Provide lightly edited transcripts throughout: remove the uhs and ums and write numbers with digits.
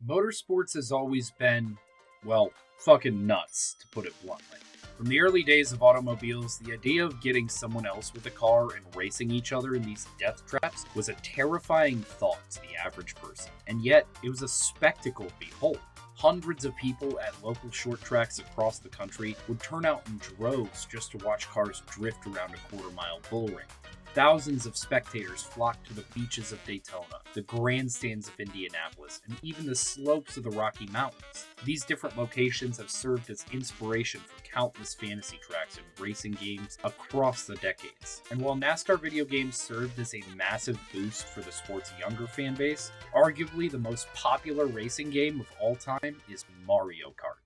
Motorsports has always been, well, fucking nuts, to put it bluntly. From the early days of automobiles, the idea of getting someone else with a car and racing each other in these death traps was a terrifying thought to the average person. And yet, it was a spectacle to behold. Hundreds of people at local short tracks across the country would turn out in droves just to watch cars drift around a quarter-mile bull ring. Thousands of spectators flocked to the beaches of Daytona, the grandstands of Indianapolis, and even the slopes of the Rocky Mountains. These different locations have served as inspiration for countless fantasy tracks and racing games across the decades. And while NASCAR video games served as a massive boost for the sport's younger fan base, arguably the most popular racing game of all time is Mario Kart.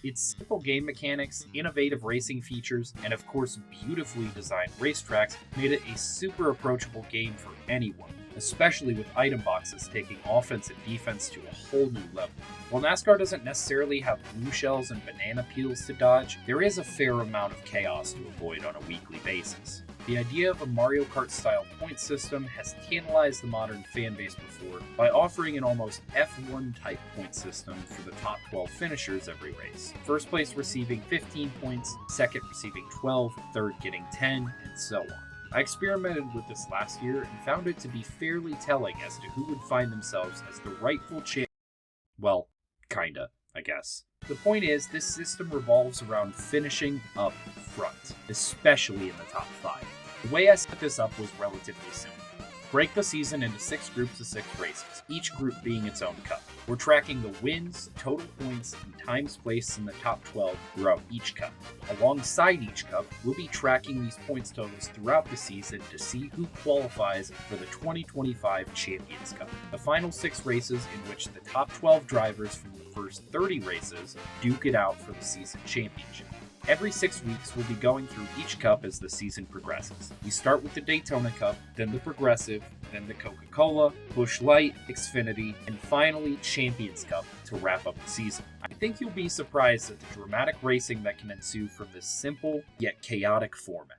Its simple game mechanics, innovative racing features, and of course beautifully designed racetracks made it a super approachable game for anyone, especially with item boxes taking offense and defense to a whole new level. While NASCAR doesn't necessarily have blue shells and banana peels to dodge, there is a fair amount of chaos to avoid on a weekly basis. The idea of a Mario Kart-style point system has tantalized the modern fan base before by offering an almost F1-type point system for the top 12 finishers every race. First place receiving 15 points, second receiving 12, third getting 10, and so on. I experimented with this last year and found it to be fairly telling as to who would find themselves as the rightful champion. Well, kinda, I guess. The point is, this system revolves around finishing up front, especially in the top 5. The way I set this up was relatively simple. Break the season into 6 groups of 6 races, each group being its own cup. We're tracking the wins, total points, and times placed in the top 12 throughout each cup. Alongside each cup, we'll be tracking these points totals throughout the season to see who qualifies for the 2025 Champions Cup, the final 6 races in which the top 12 drivers from the first 30 races duke it out for the season championship. Every 6 weeks, we'll be going through each cup as the season progresses. We start with the Daytona Cup, then the Progressive, then the Coca-Cola, Busch Light, Xfinity, and finally Champions Cup to wrap up the season. I think you'll be surprised at the dramatic racing that can ensue from this simple yet chaotic format.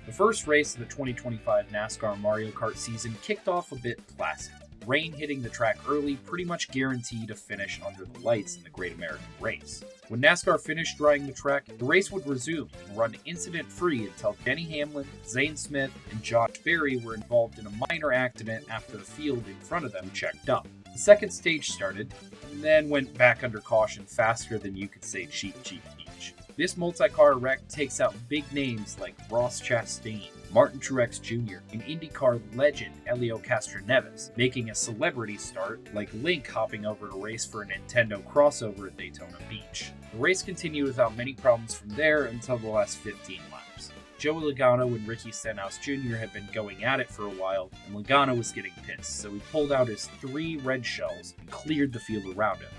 The first race of the 2025 NASCAR Mario Kart season kicked off a bit placid. Rain hitting the track early pretty much guaranteed a finish under the lights in the Great American Race. When NASCAR finished drying the track, the race would resume and run incident-free until Denny Hamlin, Zane Smith, and Josh Berry were involved in a minor accident after the field in front of them checked up. The second stage started, and then went back under caution faster than you could say cheap beach. This multi-car wreck takes out big names like Ross Chastain, Martin Truex Jr., and IndyCar legend Helio Castroneves, making a celebrity start like Link hopping over to race for a Nintendo crossover at Daytona Beach. The race continued without many problems from there until the last 15 laps. Joey Logano and Ricky Stenhouse Jr. had been going at it for a while, and Logano was getting pissed, so he pulled out his 3 red shells and cleared the field around him,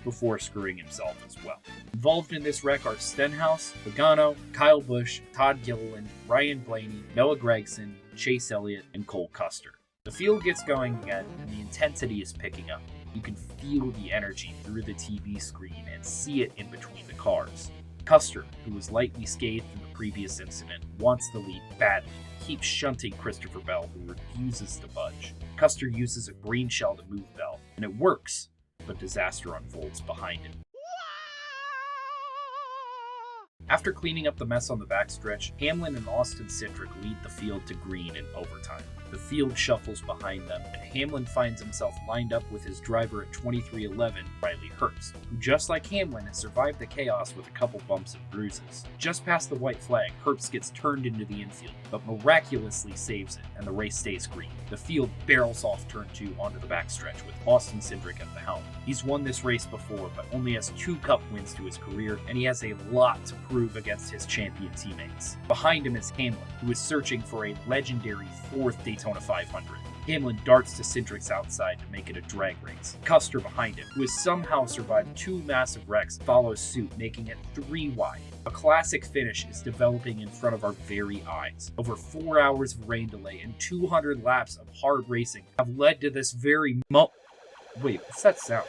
before screwing himself as well. Involved in this wreck are Stenhouse, Logano, Kyle Busch, Todd Gilliland, Ryan Blaney, Noah Gragson, Chase Elliott, and Cole Custer. The field gets going again, and the intensity is picking up. You can feel the energy through the TV screen and see it in between the cars. Custer, who was lightly scathed in the previous incident, wants the lead badly, keeps shunting Christopher Bell, who refuses to budge. Custer uses a green shell to move Bell, and it works, but disaster unfolds behind him. After cleaning up the mess on the backstretch, Hamlin and Austin Cindric lead the field to green in overtime. The field shuffles behind them, and Hamlin finds himself lined up with his driver at 2311, Riley Herbst, who just like Hamlin has survived the chaos with a couple bumps and bruises. Just past the white flag, Herbst gets turned into the infield, but miraculously saves it, and the race stays green. The field barrels off turn 2 onto the backstretch with Austin Cindric at the helm. He's won this race before, but only has 2 cup wins to his career, and he has a lot to prove against his champion teammates. Behind him is Hamlin, who is searching for a legendary 4th Daytona 500. Hamlin darts to Cindric's outside to make it a drag race. Custer behind him, who has somehow survived 2 massive wrecks, follows suit, making it 3 wide. A classic finish is developing in front of our very eyes. Over 4 hours of rain delay and 200 laps of hard racing have led to this very Wait, what's that sound?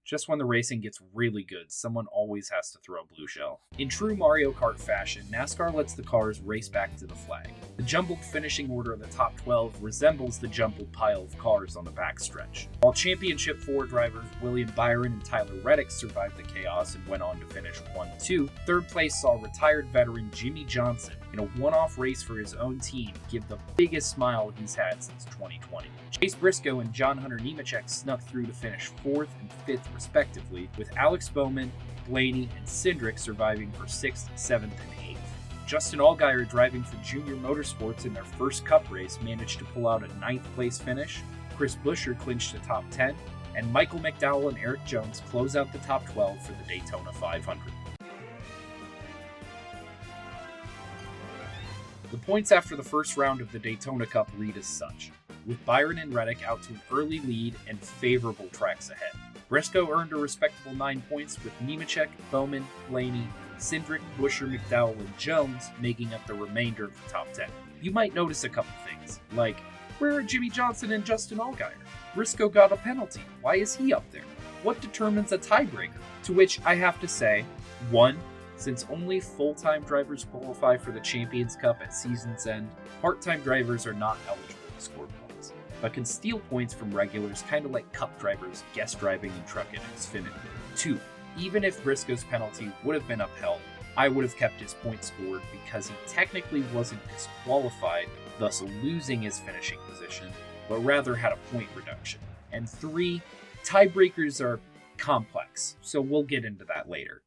Just when the racing gets really good, someone always has to throw blue shell. In true Mario Kart fashion, NASCAR lets the cars race back to the flag. The jumbled finishing order of the top 12 resembles the jumbled pile of cars on the backstretch. While Championship 4 drivers William Byron and Tyler Reddick survived the chaos and went on to finish 1-2, third place saw retired veteran Jimmy Johnson in a one-off race for his own team give the biggest smile he's had since 2020. Chase Briscoe and John Hunter Nemechek snuck through to finish 4th and 5th respectively, with Alex Bowman, Blaney, and Cindric surviving for 6th, 7th, and 8th. Justin Allgaier, driving for Junior Motorsports in their first Cup race, managed to pull out a 9th place finish. Chris Buescher clinched the top 10, and Michael McDowell and Eric Jones close out the top 12 for the Daytona 500. The points after the first round of the Daytona Cup read as such, with Byron and Reddick out to an early lead and favorable tracks ahead. Briscoe earned a respectable 9 points, with Nemechek, Bowman, Blaney, Cindric, Buescher, McDowell, and Jones making up the remainder of the top 10. You might notice a couple things, like, where are Jimmy Johnson and Justin Allgaier? Briscoe got a penalty. Why is he up there? What determines a tiebreaker? To which I have to say, 1. Since only full-time drivers qualify for the Champions Cup at season's end, part-time drivers are not eligible to score points, but can steal points from regulars, kind of like Cup drivers guest driving in Truck in Xfinity. 2. Even if Briscoe's penalty would have been upheld, I would have kept his points scored because he technically wasn't disqualified, thus losing his finishing position, but rather had a point reduction. And 3. Tiebreakers are complex, so we'll get into that later.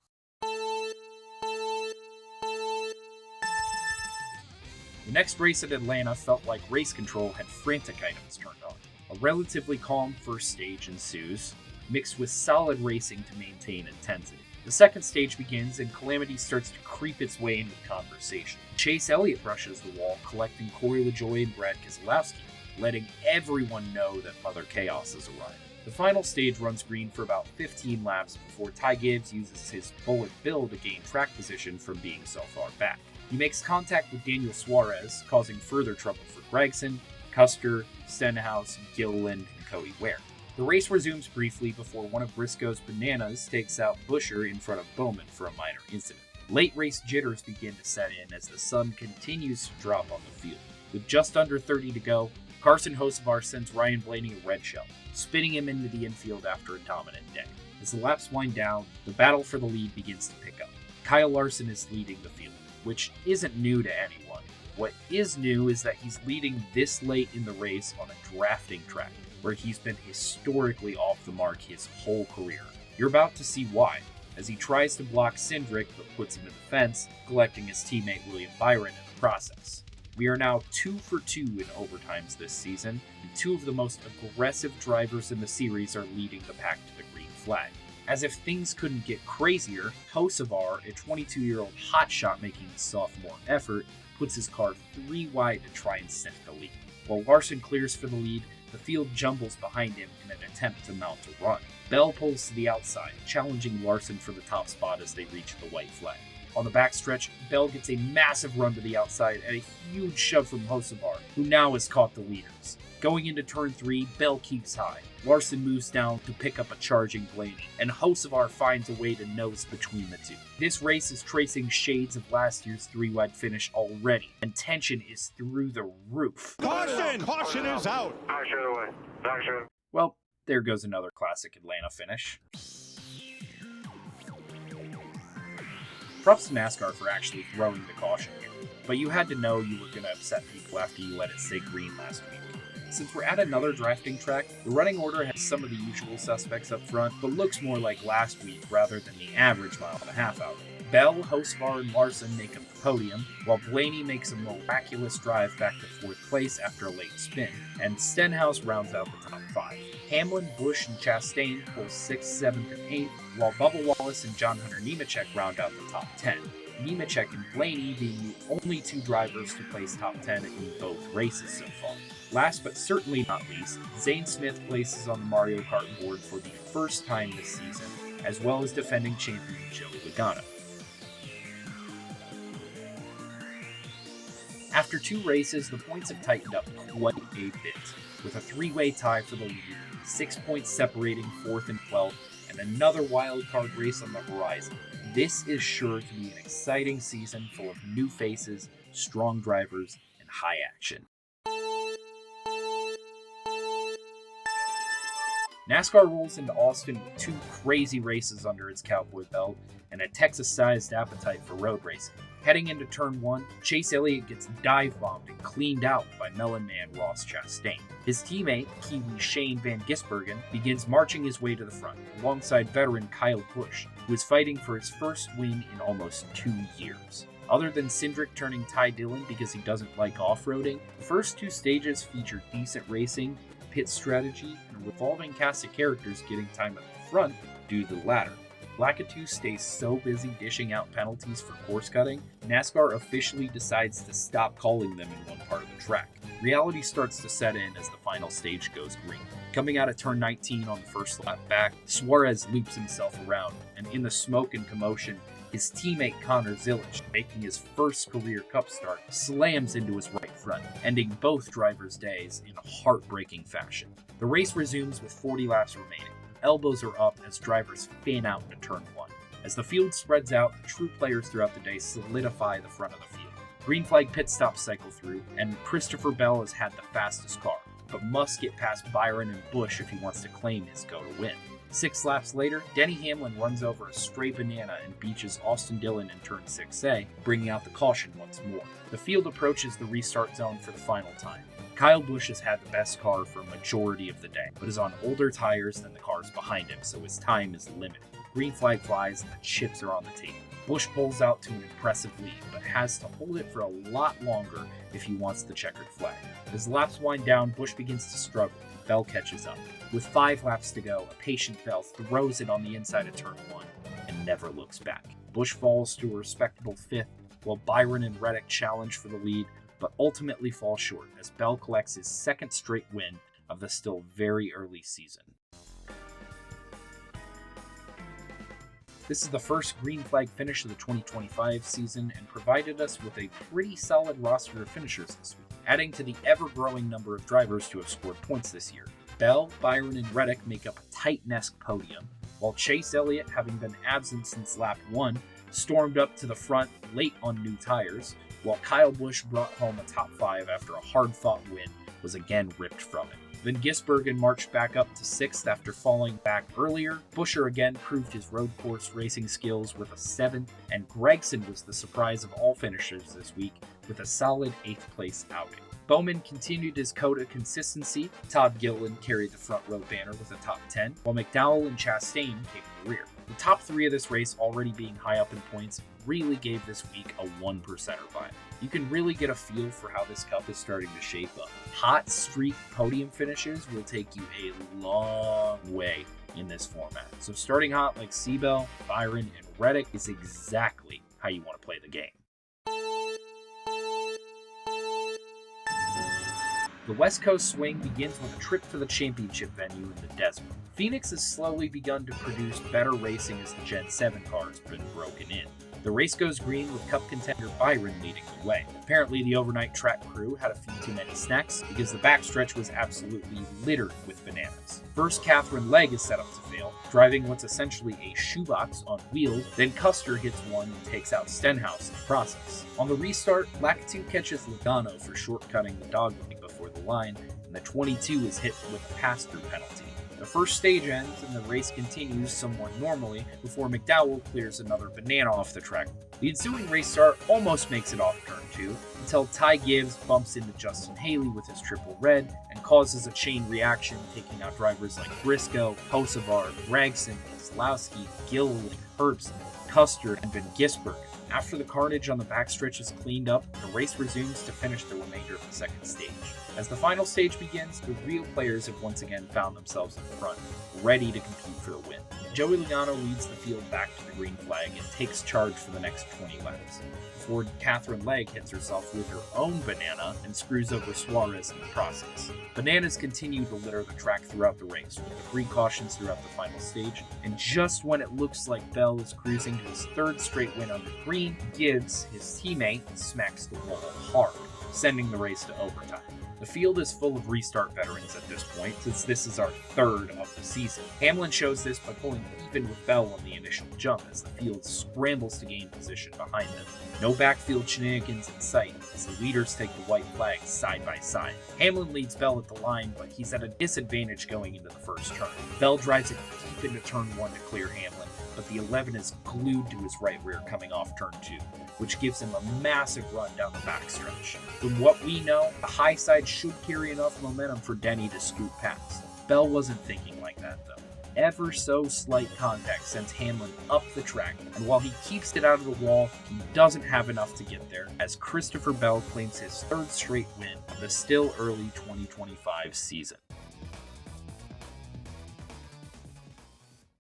The next race at Atlanta felt like race control had frantic items turned on. A relatively calm first stage ensues, mixed with solid racing to maintain intensity. The second stage begins and Calamity starts to creep its way into the conversation. Chase Elliott brushes the wall, collecting Corey LaJoie and Brad Keselowski, letting everyone know that Mother Chaos has arrived. The final stage runs green for about 15 laps before Ty Gibbs uses his Bullet Bill to gain track position from being so far back. He makes contact with Daniel Suarez, causing further trouble for Gregson, Custer, Stenhouse, Gilliland, and Cody Ware. The race resumes briefly before one of Briscoe's bananas takes out Buescher in front of Bowman for a minor incident. Late race jitters begin to set in as the sun continues to drop on the field. With just under 30 to go, Carson Hocevar sends Ryan Blaney a red shell, spinning him into the infield after a dominant day. As the laps wind down, the battle for the lead begins to pick up. Kyle Larson is leading the field, which isn't new to anyone. What is new is that he's leading this late in the race on a drafting track, where he's been historically off the mark his whole career. You're about to see why, as he tries to block Cindric but puts him in the fence, collecting his teammate William Byron in the process. We are now 2 for 2 in overtimes this season, and 2 of the most aggressive drivers in the series are leading the pack to the green flag. As if things couldn't get crazier, Hocevar, a 22-year-old hotshot making a sophomore effort, puts his car 3 wide to try and sniff the lead. While Larson clears for the lead, the field jumbles behind him in an attempt to mount a run. Bell pulls to the outside, challenging Larson for the top spot as they reach the white flag. On the backstretch, Bell gets a massive run to the outside and a huge shove from Hocevar, who now has caught the leaders. Going into turn 3, Bell keeps high. Larson moves down to pick up a charging Blaney, and Hocevar finds a way to nose between the two. This race is tracing shades of last year's 3-wide finish already, and tension is through the roof. Caution! Caution is out! Well, there goes another classic Atlanta finish. Props to NASCAR for actually throwing the caution here, but you had to know you were going to upset people after you let it stay green last week. Since we're at another drafting track, the running order has some of the usual suspects up front, but looks more like last week rather than the average mile-and-a-half out. Bell, Hocevar, and Larson make up the podium, while Blaney makes a miraculous drive back to 4th place after a late spin, and Stenhouse rounds out the top 5. Hamlin, Busch, and Chastain pull 6th, 7th, and 8th, while Bubba Wallace and John Hunter Nemechek round out the top 10. Nemechek and Blaney being the only 2 drivers to place top 10 in both races so far. Last but certainly not least, Zane Smith places on the Mario Kart board for the first time this season, as well as defending champion Joey Logano. After 2 races, the points have tightened up quite a bit, with a 3-way tie for the lead, 6 points separating 4th and 12th, and and another wildcard race on the horizon. This is sure to be an exciting season full of new faces, strong drivers, and high action. NASCAR rolls into Austin with 2 crazy races under its cowboy belt and a Texas-sized appetite for road racing. Heading into Turn 1, Chase Elliott gets dive-bombed and cleaned out by Melon Man Ross Chastain. His teammate, Kiwi Shane Van Gisbergen, begins marching his way to the front, alongside veteran Kyle Busch, who is fighting for his first win in almost 2 years. Other than Cindric turning Ty Dillon because he doesn't like off-roading, the first 2 stages feature decent racing, pit strategy, and a revolving cast of characters getting time at the front due to the latter. Lakitu stays so busy dishing out penalties for course cutting, NASCAR officially decides to stop calling them in one part of the track. Reality starts to set in as the final stage goes green. Coming out of turn 19 on the first lap back, Suarez loops himself around, and in the smoke and commotion, his teammate Connor Zilisch, making his first career Cup start, slams into his right front, ending both drivers' days in a heartbreaking fashion. The race resumes with 40 laps remaining. Elbows are up as drivers fan out into turn 1. As the field spreads out, true players throughout the day solidify the front of the field. Green flag pit stops cycle through, and Christopher Bell has had the fastest car, but must get past Byron and Busch if he wants to claim his go-to-win. 6 laps later, Denny Hamlin runs over a stray banana and beaches Austin Dillon in turn 6A, bringing out the caution once more. The field approaches the restart zone for the final time. Kyle Busch has had the best car for a majority of the day, but is on older tires than the cars behind him, so his time is limited. Green flag flies and the chips are on the table. Busch pulls out to an impressive lead, but has to hold it for a lot longer if he wants the checkered flag. As laps wind down, Busch begins to struggle. Bell catches up. With 5 laps to go, a patient Bell throws it on the inside of turn 1 and never looks back. Busch falls to a respectable 5th, while Byron and Reddick challenge for the lead, but ultimately fall short as Bell collects his 2nd straight win of the still very early season. This is the first green flag finish of the 2025 season and provided us with a pretty solid roster of finishers this week, adding to the ever-growing number of drivers to have scored points this year. Bell, Byron, and Reddick make up a tight Nesk podium, while Chase Elliott, having been absent since lap 1, stormed up to the front late on new tires, while Kyle Busch brought home a top 5 after a hard-fought win was again ripped from him. Then Gisbergen marched back up to 6th after falling back earlier. Buescher again proved his road course racing skills with a 7th, and Gregson was the surprise of all finishers this week with a solid 8th place outing. Bowman continued his code of consistency. Todd Gilliland carried the front row banner with a top 10, while McDowell and Chastain came in the rear. The top 3 of this race already being high up in points really gave this week a 1%er vibe. You can really get a feel for how this cup is starting to shape up. Hot streak podium finishes will take you a long way in this format. So starting hot like Seabell, Byron, and Reddick is exactly how you want to play the game. The West Coast swing begins with a trip to the championship venue in the desert. Phoenix has slowly begun to produce better racing as the Gen 7 car has been broken in. The race goes green with Cup contender Byron leading the way. Apparently the overnight track crew had a few too many snacks because the backstretch was absolutely littered with bananas. First, Catherine Legg is set up to fail, driving what's essentially a shoebox on wheels, then Custer hits one and takes out Stenhouse in the process. On the restart, Lakitu catches Logano for shortcutting the dogleg before the line, and the 22 is hit with a pass-through penalty. The first stage ends and the race continues somewhat normally before McDowell clears another banana off the track. The ensuing race start almost makes it off turn 2 until Ty Gibbs bumps into Justin Haley with his triple red and causes a chain reaction, taking out drivers like Briscoe, Hocevar, Gregson, Keselowski, Gilliland, Herbst, Custer, and Van Gisbergen. After the carnage on the backstretch is cleaned up, the race resumes to finish the remainder of the second stage. As the final stage begins, the real players have once again found themselves in front, ready to compete for the win. Joey Logano leads the field back to the green flag and takes charge for the next 20 laps, before Catherine Legg hits herself with her own banana and screws over Suarez in the process. Bananas continue to litter the track throughout the race, with 3 cautions throughout the final stage, and just when it looks like Bell is cruising to his 3rd straight win under green, Gibbs, his teammate, smacks the wall hard, sending the race to overtime. The field is full of restart veterans at this point, since this is our third of the season. Hamlin shows this by pulling even with Bell on the initial jump as the field scrambles to gain position behind them. No backfield shenanigans in sight as the leaders take the white flag side by side. Hamlin leads Bell at the line, but he's at a disadvantage going into the first turn. Bell drives it deep into turn 1 to clear Hamlin, but the 11 is glued to his right rear coming off turn 2, which gives him a massive run down the backstretch. From what we know, the high side should carry enough momentum for Denny to scoot past. Bell wasn't thinking like that though. Ever so slight contact sends Hamlin up the track, and while he keeps it out of the wall, he doesn't have enough to get there, as Christopher Bell claims his third straight win of the still early 2025 season.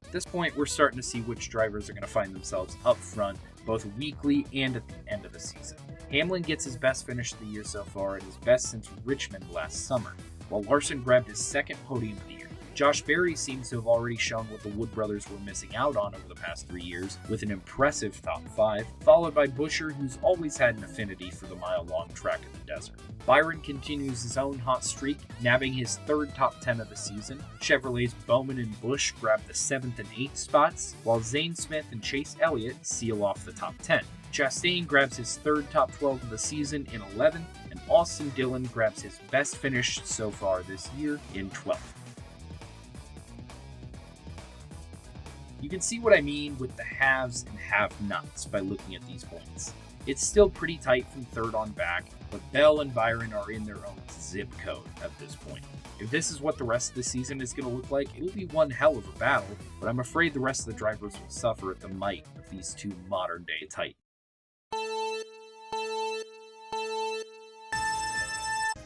At this point, we're starting to see which drivers are going to find themselves up front, both weekly and at the end of the season. Hamlin gets his best finish of the year so far and his best since Richmond last summer, while Larson grabbed his second podium of the year. Josh Berry seems to have already shown what the Wood brothers were missing out on over the past 3 years, with an impressive top 5, followed by Buescher, who's always had an affinity for the mile-long track in the desert. Byron continues his own hot streak, nabbing his third top 10 of the season. Chevrolet's Bowman and Busch grab the 7th and 8th spots, while Zane Smith and Chase Elliott seal off the top 10. Chastain grabs his third top 12 of the season in 11th, and Austin Dillon grabs his best finish so far this year in 12th. You can see what I mean with the haves and have-nots by looking at these points. It's still pretty tight from third on back, but Bell and Byron are in their own zip code at this point. If this is what the rest of the season is going to look like, it will be one hell of a battle, but I'm afraid the rest of the drivers will suffer at the might of these two modern-day titans.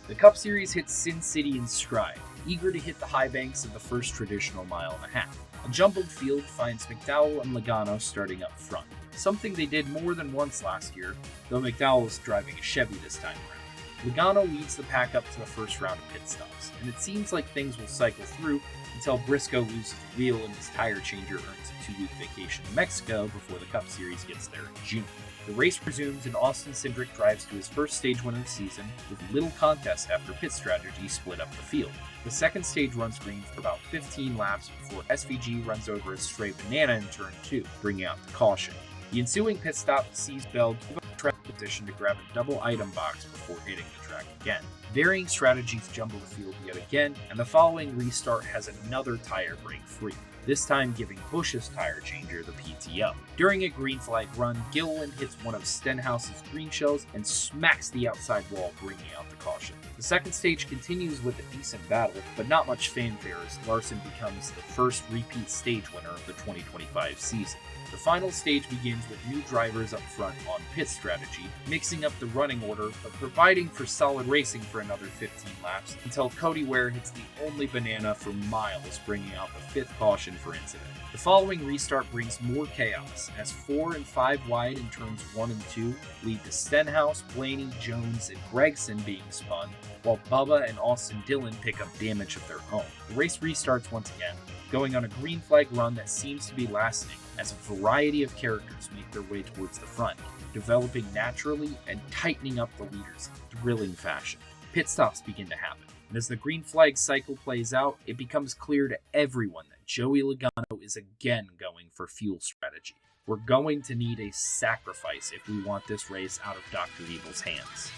The Cup Series hits Sin City in stride, eager to hit the high banks of the first traditional mile and a half. A jumbled field finds McDowell and Logano starting up front, something they did more than once last year, though McDowell was driving a Chevy this time around. Logano leads the pack up to the first round of pit stops, and it seems like things will cycle through until Briscoe loses the wheel and his tire changer earns a 2-week vacation in Mexico before the Cup Series gets there in June. The race resumes and Austin Cindric drives to his first stage win of the season with little contest after pit strategy split up the field. The second stage runs green for about 15 laps before SVG runs over a stray banana in turn 2, bringing out the caution. The ensuing pit stop sees Bell give up track position to grab a double item box before hitting the track again. Varying strategies jumble the field yet again, and the following restart has another tire break free, this time giving Busch's tire changer the PTO. During a green flag run, Gilliland hits one of Stenhouse's green shells and smacks the outside wall, bringing out the caution. The second stage continues with a decent battle, but not much fanfare as Larson becomes the first repeat stage winner of the 2025 season. The final stage begins with new drivers up front on pit strategy, mixing up the running order, but providing for solid racing for another 15 laps until Cody Ware hits the only banana for miles, bringing out the 5th caution for incident. The following restart brings more chaos, as 4 and 5 wide in turns 1 and 2 lead to Stenhouse, Blaney, Jones, and Gregson being spun, while Bubba and Austin Dillon pick up damage of their own. The race restarts once again, going on a green flag run that seems to be lasting, as a variety of characters make their way towards the front, developing naturally and tightening up the leaders in thrilling fashion. Pit stops begin to happen, and as the green flag cycle plays out, it becomes clear to everyone that Joey Logano is again going for fuel strategy. We're going to need a sacrifice if we want this race out of Dr. Evil's hands.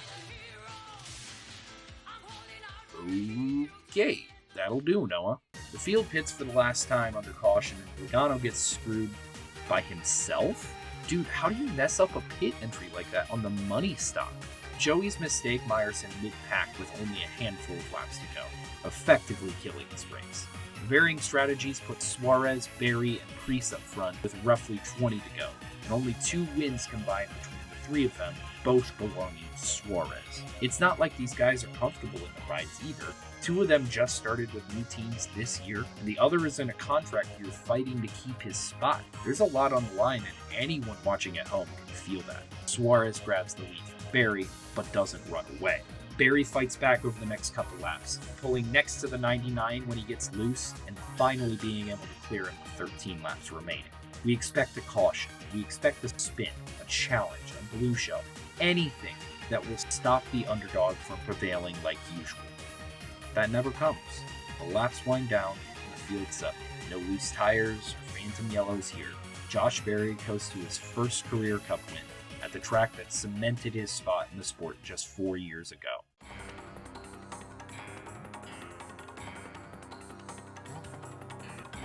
Okay, that'll do, Noah. The field pits for the last time under caution, and Logano gets screwed by himself? Dude, how do you mess up a pit entry like that on the money stop? Joey's mistake Meyerson mid-pack with only a handful of laps to go, effectively killing this race. Varying strategies put Suarez, Berry, and Preece up front with roughly 20 to go, and only 2 wins combined between the 3 of them, both belonging to Suarez. It's not like these guys are comfortable in the rides either. 2 of them just started with new teams this year, and the other is in a contract year fighting to keep his spot. There's a lot on the line, and anyone watching at home can feel that. Suarez grabs the lead from Berry, but doesn't run away. Berry fights back over the next couple laps, pulling next to the 99 when he gets loose, and finally being able to clear him with 13 laps remaining. We expect a caution, we expect a spin, a challenge, a blue shell, anything that will stop the underdog from prevailing like usual. That never comes. The laps wind down and the field's up. No loose tires or phantom yellows here. Josh Berry coasts to his first career Cup win at the track that cemented his spot in the sport just 4 years ago.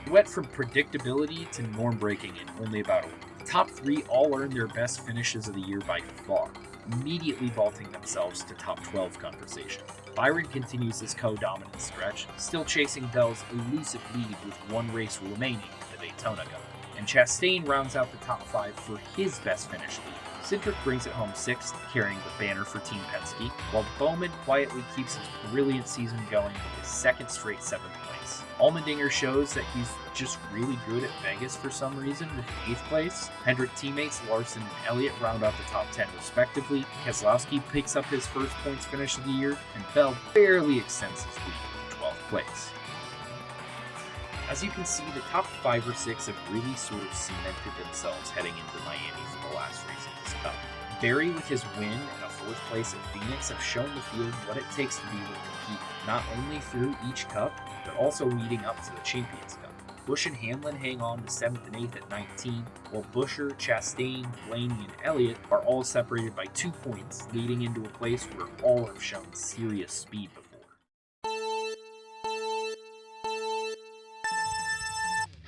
It went from predictability to norm-breaking in only about a week. The top 3 all earned their best finishes of the year by far, immediately vaulting themselves to top 12 conversation. Byron continues his co-dominant stretch, still chasing Bell's elusive lead with 1 race remaining in the Daytona Cup. And Chastain rounds out the top 5 for his best finish lead. Cindric brings it home 6th, carrying the banner for Team Penske, while Bowman quietly keeps his brilliant season going with his 2nd straight 7th place. Allmendinger shows that he's just really good at Vegas for some reason with 8th place. Hendrick teammates Larson and Elliott round out the top 10 respectively. Keselowski picks up his first points finish of the year, and Bell barely extends his lead to 12th place. As you can see, the top 5 or 6 have really sort of cemented themselves heading into Miami for the last race of this Cup. Berry, with his win and a 4th place at Phoenix, have shown the field what it takes to be able to compete not only through each Cup, but also leading up to the Champions Cup. Busch and Hamlin hang on to 7th and 8th at 19, while Buescher, Chastain, Blaney, and Elliott are all separated by 2 points, leading into a place where all have shown serious speed before.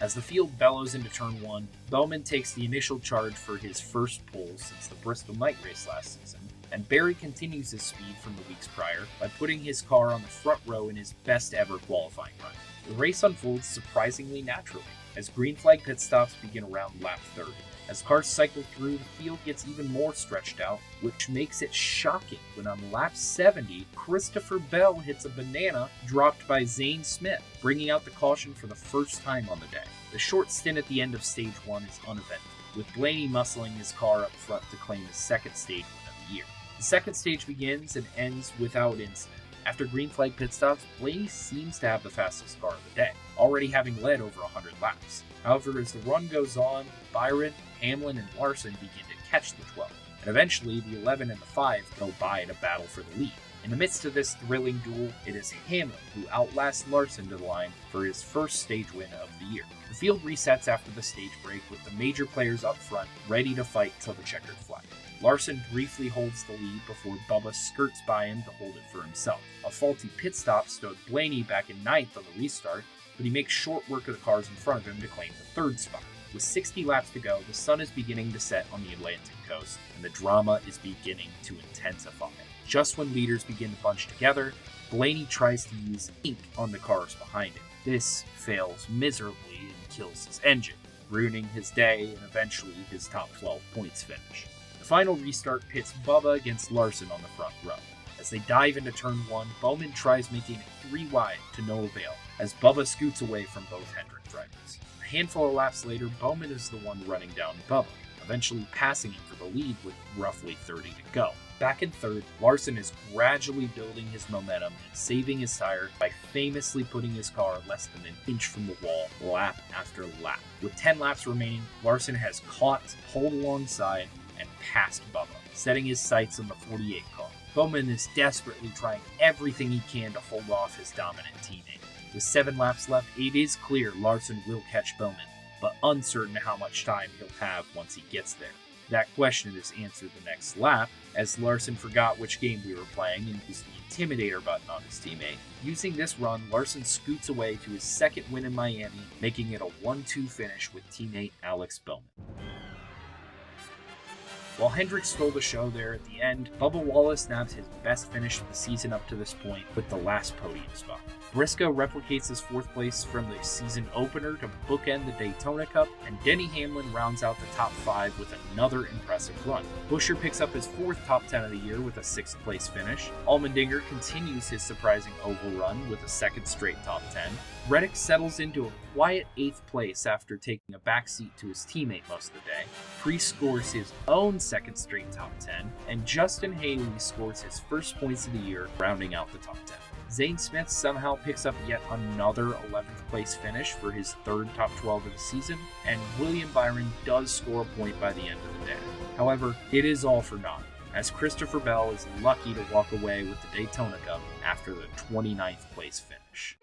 As the field bellows into turn 1, Bowman takes the initial charge for his first pole since the Bristol night race last season, and Berry continues his speed from the weeks prior by putting his car on the front row in his best ever qualifying run. The race unfolds surprisingly naturally, as green flag pit stops begin around lap 30. As cars cycle through, the field gets even more stretched out, which makes it shocking when on lap 70, Christopher Bell hits a banana dropped by Zane Smith, bringing out the caution for the first time on the day. The short stint at the end of stage 1 is uneventful, with Blaney muscling his car up front to claim his 2nd stage win of the year. The 2nd stage begins and ends without incident. After green flag pit stops, Blaney seems to have the fastest car of the day, already having led over 100 laps. However, as the run goes on, Byron, Hamlin, and Larson begin to catch the 12, and eventually the 11 and the 5 go by to battle for the lead. In the midst of this thrilling duel, it is Hamlin who outlasts Larson to the line for his first stage win of the year. The field resets after the stage break with the major players up front ready to fight till the checkered flag. Larson briefly holds the lead before Bubba skirts by him to hold it for himself. A faulty pit stop stowed Blaney back in 9th on the restart, but he makes short work of the cars in front of him to claim the 3rd spot. With 60 laps to go, the sun is beginning to set on the Atlantic coast, and the drama is beginning to intensify. Just when leaders begin to bunch together, Blaney tries to use ink on the cars behind him. This fails miserably and kills his engine, ruining his day and eventually his top 12 points finish. The final restart pits Bubba against Larson on the front row. As they dive into turn 1, Bowman tries making it 3 wide to no avail, as Bubba scoots away from both Hendrick drivers. A handful of laps later, Bowman is the one running down Bubba, eventually passing him for the lead with roughly 30 to go. Back in 3rd, Larson is gradually building his momentum and saving his tire by famously putting his car less than an inch from the wall lap after lap. With 10 laps remaining, Larson has caught, pulled alongside, and passed Bubba, setting his sights on the 48 car. Bowman is desperately trying everything he can to hold off his dominant teammate. With 7 laps left, it is clear Larson will catch Bowman, but uncertain how much time he'll have once he gets there. That question is answered the next lap, as Larson forgot which game we were playing and used the Intimidator button on his teammate. Using this run, Larson scoots away to his 2nd win in Miami, making it a 1-2 finish with teammate Alex Bowman. While Hendrick stole the show there at the end, Bubba Wallace nabs his best finish of the season up to this point with the last podium spot. Briscoe replicates his 4th place from the season opener to bookend the Daytona Cup, and Denny Hamlin rounds out the top 5 with another impressive run. Buescher picks up his 4th top 10 of the year with a 6th place finish. Allmendinger continues his surprising oval run with a 2nd straight top 10. Reddick settles into a quiet 8th place after taking a backseat to his teammate most of the day. Preece scores his own 2nd straight top 10, and Justin Haley scores his first points of the year, rounding out the top 10. Zane Smith somehow picks up yet another 11th place finish for his 3rd top 12 of the season, and William Byron does score a point by the end of the day. However, it is all for naught, as Christopher Bell is lucky to walk away with the Daytona Cup after the 29th place finish.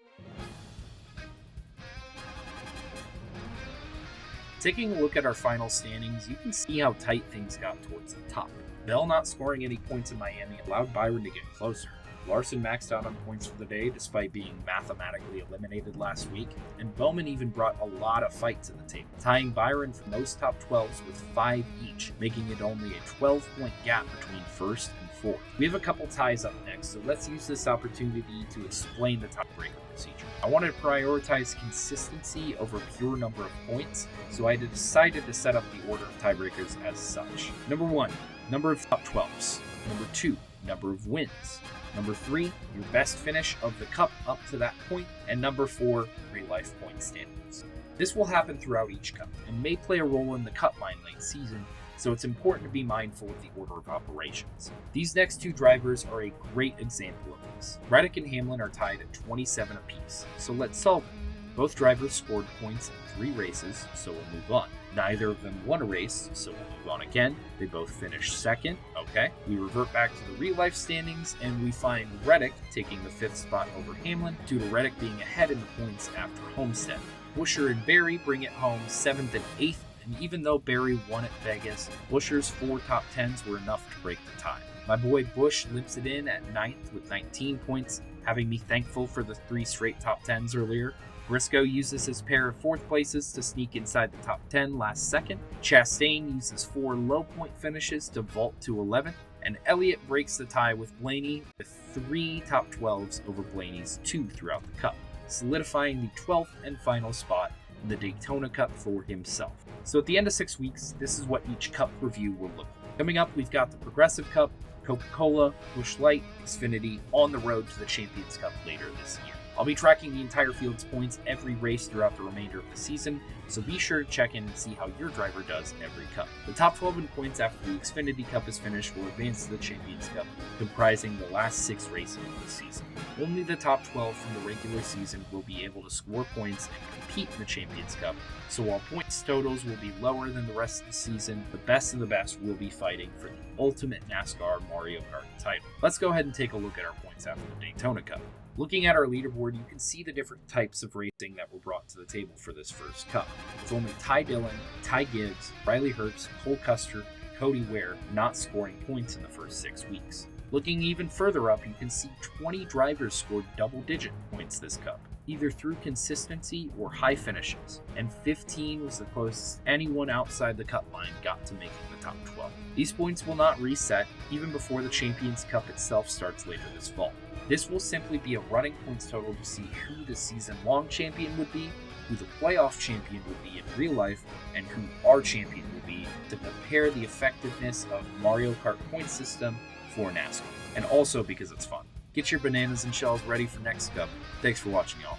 Taking a look at our final standings, you can see how tight things got towards the top. Bell not scoring any points in Miami allowed Byron to get closer. Larson maxed out on points for the day despite being mathematically eliminated last week, and Bowman even brought a lot of fight to the table, tying Byron for most top 12s with 5 each, making it only a 12-point gap between first and fourth. We have a couple ties up next, so let's use this opportunity to explain the tiebreaker procedure. I wanted to prioritize consistency over pure number of points, so I decided to set up the order of tiebreakers as such. Number 1, number of top 12s. Number 2, number of wins. Number 3, your best finish of the cup up to that point. And number 4, real-life point standings. This will happen throughout each cup and may play a role in the cup line late season, so it's important to be mindful of the order of operations. These next 2 drivers are a great example of this. Reddick and Hamlin are tied at 27 apiece, so let's solve it. Both drivers scored points in 3 races, so we'll move on. Neither of them won a race, so we'll move on again. They both finished second, okay. We revert back to the real-life standings, and we find Reddick taking the 5th spot over Hamlin, due to Reddick being ahead in the points after Homestead. Buescher and Berry bring it home 7th and 8th, and even though Berry won at Vegas, Buescher's 4 top 10s were enough to break the tie. My boy Busch limps it in at 9th with 19 points, having me thankful for the 3 straight top 10s earlier. Briscoe uses his pair of 4th places to sneak inside the top 10 last second. Chastain uses 4 low point finishes to vault to 11th. And Elliott breaks the tie with Blaney with 3 top 12s over Blaney's 2 throughout the cup, solidifying the 12th and final spot in the Daytona Cup for himself. So at the end of 6 weeks, this is what each cup review will look like. Coming up, we've got the Progressive Cup, Coca-Cola, Busch Light, Xfinity on the road to the Champions Cup later this year. I'll be tracking the entire field's points every race throughout the remainder of the season, so be sure to check in and see how your driver does every cup. The top 12 in points after the Xfinity Cup is finished will advance to the Champions Cup, comprising the last 6 races of the season. Only the top 12 from the regular season will be able to score points and compete in the Champions Cup, so while points totals will be lower than the rest of the season, the best of the best will be fighting for the ultimate NASCAR Mario Kart title. Let's go ahead and take a look at our points after the Daytona Cup. Looking at our leaderboard, you can see the different types of racing that were brought to the table for this first cup. With only Ty Dillon, Ty Gibbs, Riley Herbst, Cole Custer, and Cody Ware not scoring points in the first 6 weeks. Looking even further up, you can see 20 drivers scored double-digit points this cup, either through consistency or high finishes, and 15 was the closest anyone outside the cup line got to making the top 12. These points will not reset even before the Champions Cup itself starts later this fall. This will simply be a running points total to see who the season-long champion would be, who the playoff champion would be in real life, and who our champion will be, to compare the effectiveness of Mario Kart point system for NASCAR, and also because it's fun. Get your bananas and shells ready for next cup. Thanks for watching, y'all.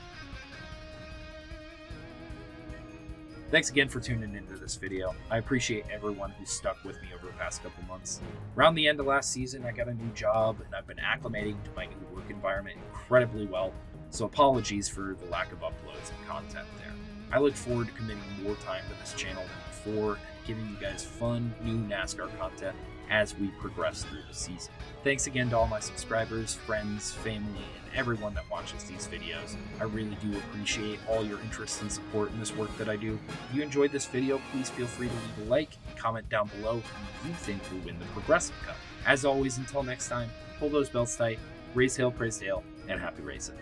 Thanks again for tuning into this video. I appreciate everyone who's stuck with me over the past couple months. Around the end of last season, I got a new job, and I've been acclimating to my new work environment incredibly well, so apologies for the lack of uploads and content there. I look forward to committing more time to this channel than before, and giving you guys fun, new NASCAR content as we progress through the season. Thanks again to all my subscribers, friends, family, and everyone that watches these videos. I really do appreciate all your interest and support in this work that I do. If you enjoyed this video, please feel free to leave a like and comment down below who you think will win the Progressive Cup. As always, until next time, pull those belts tight, race hail, praise hail, and happy racing.